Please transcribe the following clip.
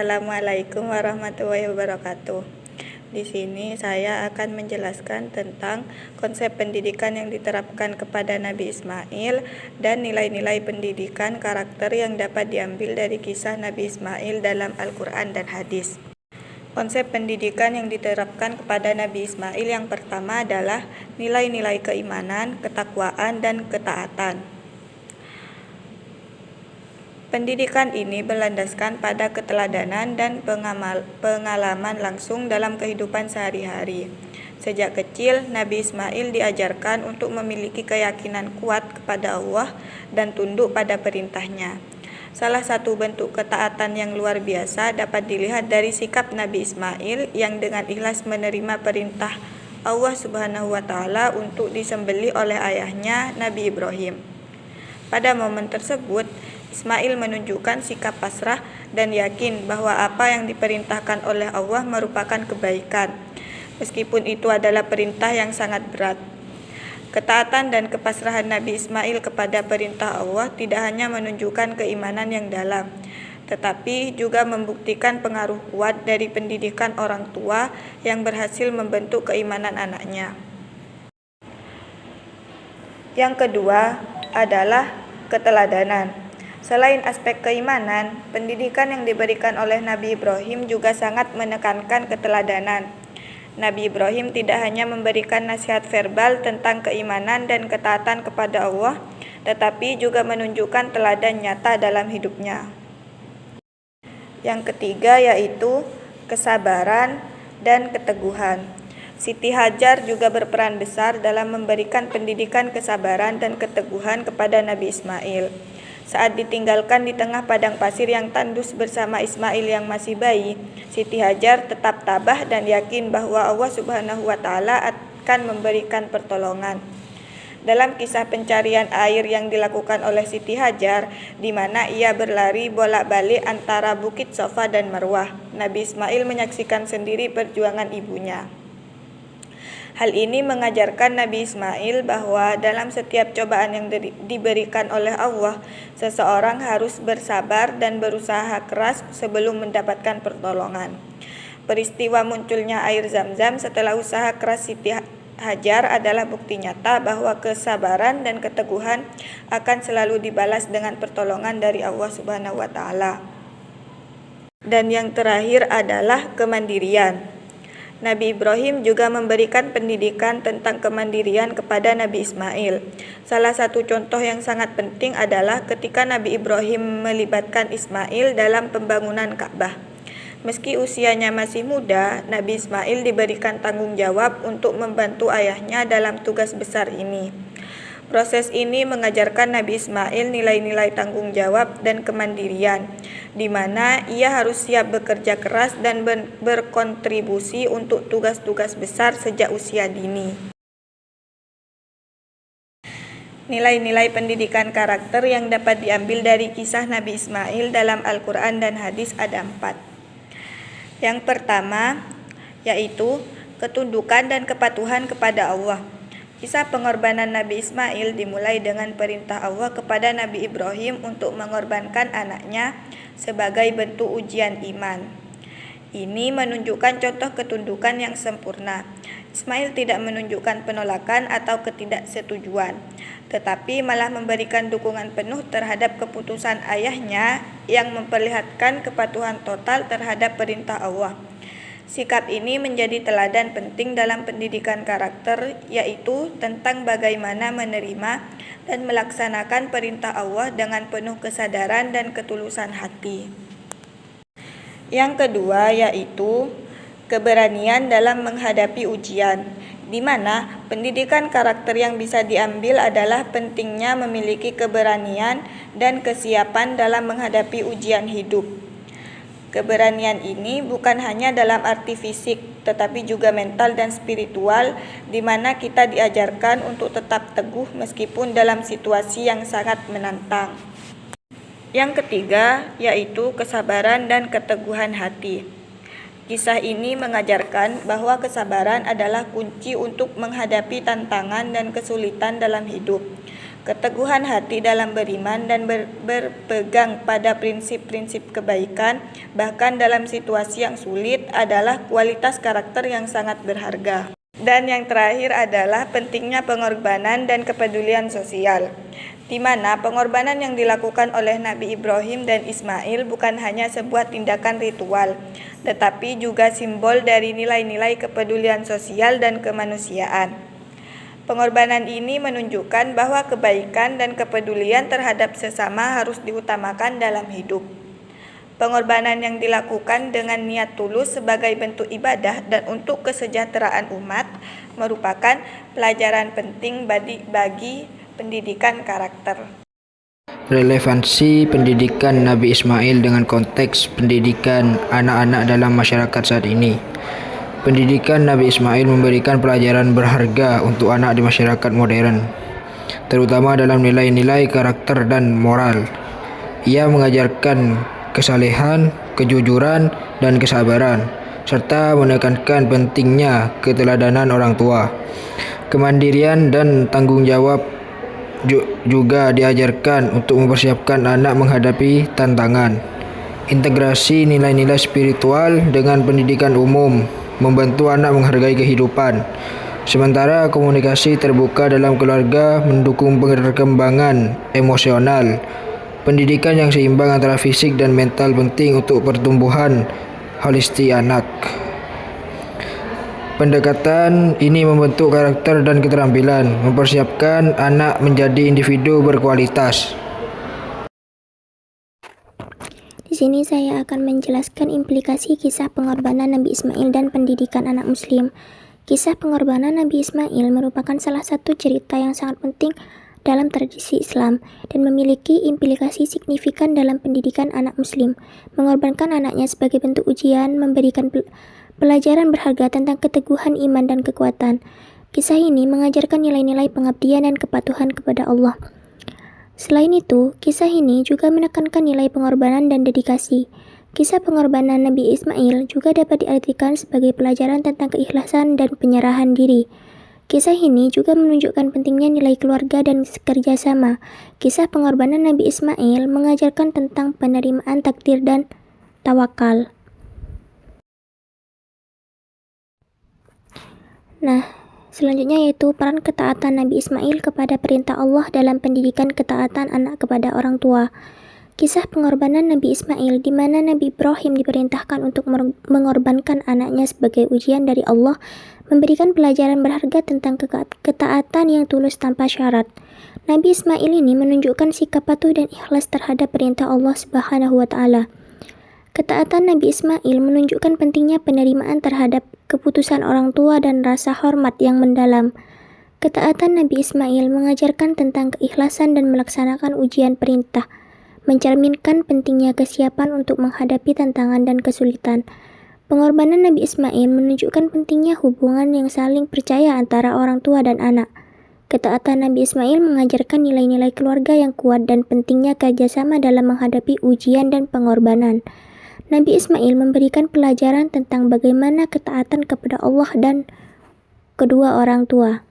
Assalamualaikum warahmatullahi wabarakatuh. Di sini saya akan menjelaskan tentang konsep pendidikan yang diterapkan kepada Nabi Ismail dan nilai-nilai pendidikan karakter yang dapat diambil dari kisah Nabi Ismail dalam Al-Quran dan hadis. Konsep pendidikan yang diterapkan kepada Nabi Ismail yang pertama adalah nilai-nilai keimanan, ketakwaan, dan ketaatan. Pendidikan ini berlandaskan pada keteladanan dan pengalaman langsung dalam kehidupan sehari-hari. Sejak kecil, Nabi Ismail diajarkan untuk memiliki keyakinan kuat kepada Allah dan tunduk pada perintahnya. Salah satu bentuk ketaatan yang luar biasa dapat dilihat dari sikap Nabi Ismail yang dengan ikhlas menerima perintah Allah Subhanahu wa Ta'ala untuk disembelih oleh ayahnya Nabi Ibrahim. Pada momen tersebut, Ismail menunjukkan sikap pasrah dan yakin bahwa apa yang diperintahkan oleh Allah merupakan kebaikan, meskipun itu adalah perintah yang sangat berat. Ketaatan dan kepasrahan Nabi Ismail kepada perintah Allah tidak hanya menunjukkan keimanan yang dalam, tetapi juga membuktikan pengaruh kuat dari pendidikan orang tua yang berhasil membentuk keimanan anaknya. Yang kedua adalah keteladanan. Selain aspek keimanan, pendidikan yang diberikan oleh Nabi Ibrahim juga sangat menekankan keteladanan. Nabi Ibrahim tidak hanya memberikan nasihat verbal tentang keimanan dan ketaatan kepada Allah, tetapi juga menunjukkan teladan nyata dalam hidupnya. Yang ketiga yaitu kesabaran dan keteguhan. Siti Hajar juga berperan besar dalam memberikan pendidikan kesabaran dan keteguhan kepada Nabi Ismail. Saat ditinggalkan di tengah padang pasir yang tandus bersama Ismail yang masih bayi, Siti Hajar tetap tabah dan yakin bahwa Allah Subhanahu wa Ta'ala akan memberikan pertolongan. Dalam kisah pencarian air yang dilakukan oleh Siti Hajar, di mana ia berlari bolak-balik antara Bukit Safa dan Marwah, Nabi Ismail menyaksikan sendiri perjuangan ibunya. Hal ini mengajarkan Nabi Ismail bahwa dalam setiap cobaan yang diberikan oleh Allah, seseorang harus bersabar dan berusaha keras sebelum mendapatkan pertolongan. Peristiwa munculnya air Zam-Zam setelah usaha keras Siti Hajar adalah bukti nyata bahwa kesabaran dan keteguhan akan selalu dibalas dengan pertolongan dari Allah Subhanahu wa Ta'ala. Dan yang terakhir adalah kemandirian. Nabi Ibrahim juga memberikan pendidikan tentang kemandirian kepada Nabi Ismail. Salah satu contoh yang sangat penting adalah ketika Nabi Ibrahim melibatkan Ismail dalam pembangunan Ka'bah. Meski usianya masih muda, Nabi Ismail diberikan tanggung jawab untuk membantu ayahnya dalam tugas besar ini. Proses ini mengajarkan Nabi Ismail nilai-nilai tanggung jawab dan kemandirian, di mana ia harus siap bekerja keras dan berkontribusi untuk tugas-tugas besar sejak usia dini. Nilai-nilai pendidikan karakter yang dapat diambil dari kisah Nabi Ismail dalam Al-Quran dan hadis ada 4. Yang pertama, yaitu ketundukan dan kepatuhan kepada Allah. Kisah pengorbanan Nabi Ismail dimulai dengan perintah Allah kepada Nabi Ibrahim untuk mengorbankan anaknya sebagai bentuk ujian iman. Ini menunjukkan contoh ketundukan yang sempurna. Ismail tidak menunjukkan penolakan atau ketidaksetujuan, tetapi malah memberikan dukungan penuh terhadap keputusan ayahnya yang memperlihatkan kepatuhan total terhadap perintah Allah. Sikap ini menjadi teladan penting dalam pendidikan karakter, yaitu tentang bagaimana menerima dan melaksanakan perintah Allah dengan penuh kesadaran dan ketulusan hati. Yang kedua yaitu keberanian dalam menghadapi ujian, di mana pendidikan karakter yang bisa diambil adalah pentingnya memiliki keberanian dan kesiapan dalam menghadapi ujian hidup. Keberanian ini bukan hanya dalam arti fisik, tetapi juga mental dan spiritual, di mana kita diajarkan untuk tetap teguh meskipun dalam situasi yang sangat menantang. Yang ketiga, yaitu kesabaran dan keteguhan hati. Kisah ini mengajarkan bahwa kesabaran adalah kunci untuk menghadapi tantangan dan kesulitan dalam hidup. Keteguhan hati dalam beriman dan berpegang pada prinsip-prinsip kebaikan, bahkan dalam situasi yang sulit, adalah kualitas karakter yang sangat berharga. Dan yang terakhir adalah pentingnya pengorbanan dan kepedulian sosial, di mana pengorbanan yang dilakukan oleh Nabi Ibrahim dan Ismail bukan hanya sebuah tindakan ritual, tetapi juga simbol dari nilai-nilai kepedulian sosial dan kemanusiaan. Pengorbanan ini menunjukkan bahwa kebaikan dan kepedulian terhadap sesama harus diutamakan dalam hidup. Pengorbanan yang dilakukan dengan niat tulus sebagai bentuk ibadah dan untuk kesejahteraan umat merupakan pelajaran penting bagi pendidikan karakter. Relevansi pendidikan Nabi Ismail dengan konteks pendidikan anak-anak dalam masyarakat saat ini. Pendidikan Nabi Ismail memberikan pelajaran berharga untuk anak di masyarakat modern, terutama dalam nilai-nilai karakter dan moral. Ia mengajarkan kesalehan, kejujuran, dan kesabaran, serta menekankan pentingnya keteladanan orang tua. Kemandirian dan tanggung jawab juga diajarkan untuk mempersiapkan anak menghadapi tantangan. Integrasi nilai-nilai spiritual dengan pendidikan umum membantu anak menghargai kehidupan. Sementara komunikasi terbuka dalam keluarga mendukung perkembangan emosional. Pendidikan yang seimbang antara fisik dan mental penting untuk pertumbuhan holistik anak. Pendekatan ini membentuk karakter dan keterampilan, mempersiapkan anak menjadi individu berkualitas. Di sini saya akan menjelaskan implikasi kisah pengorbanan Nabi Ismail dan pendidikan anak muslim. Kisah pengorbanan Nabi Ismail merupakan salah satu cerita yang sangat penting dalam tradisi Islam dan memiliki implikasi signifikan dalam pendidikan anak muslim. Mengorbankan anaknya sebagai bentuk ujian, memberikan pelajaran berharga tentang keteguhan iman dan kekuatan. Kisah ini mengajarkan nilai-nilai pengabdian dan kepatuhan kepada Allah. Selain itu, kisah ini juga menekankan nilai pengorbanan dan dedikasi. Kisah pengorbanan Nabi Ismail juga dapat diartikan sebagai pelajaran tentang keikhlasan dan penyerahan diri. Kisah ini juga menunjukkan pentingnya nilai keluarga dan kerjasama. Kisah pengorbanan Nabi Ismail mengajarkan tentang penerimaan takdir dan tawakal. Selanjutnya yaitu peran ketaatan Nabi Ismail kepada perintah Allah dalam pendidikan ketaatan anak kepada orang tua. Kisah pengorbanan Nabi Ismail di mana Nabi Ibrahim diperintahkan untuk mengorbankan anaknya sebagai ujian dari Allah memberikan pelajaran berharga tentang ketaatan yang tulus tanpa syarat. Nabi Ismail ini menunjukkan sikap patuh dan ikhlas terhadap perintah Allah Subhanahu wa Ta'ala. Ketaatan Nabi Ismail menunjukkan pentingnya penerimaan terhadap keputusan orang tua dan rasa hormat yang mendalam. Ketaatan Nabi Ismail mengajarkan tentang keikhlasan dan melaksanakan ujian perintah, mencerminkan pentingnya kesiapan untuk menghadapi tantangan dan kesulitan. Pengorbanan Nabi Ismail menunjukkan pentingnya hubungan yang saling percaya antara orang tua dan anak. Ketaatan Nabi Ismail mengajarkan nilai-nilai keluarga yang kuat dan pentingnya kerjasama dalam menghadapi ujian dan pengorbanan. Nabi Ismail memberikan pelajaran tentang bagaimana ketaatan kepada Allah dan kedua orang tua.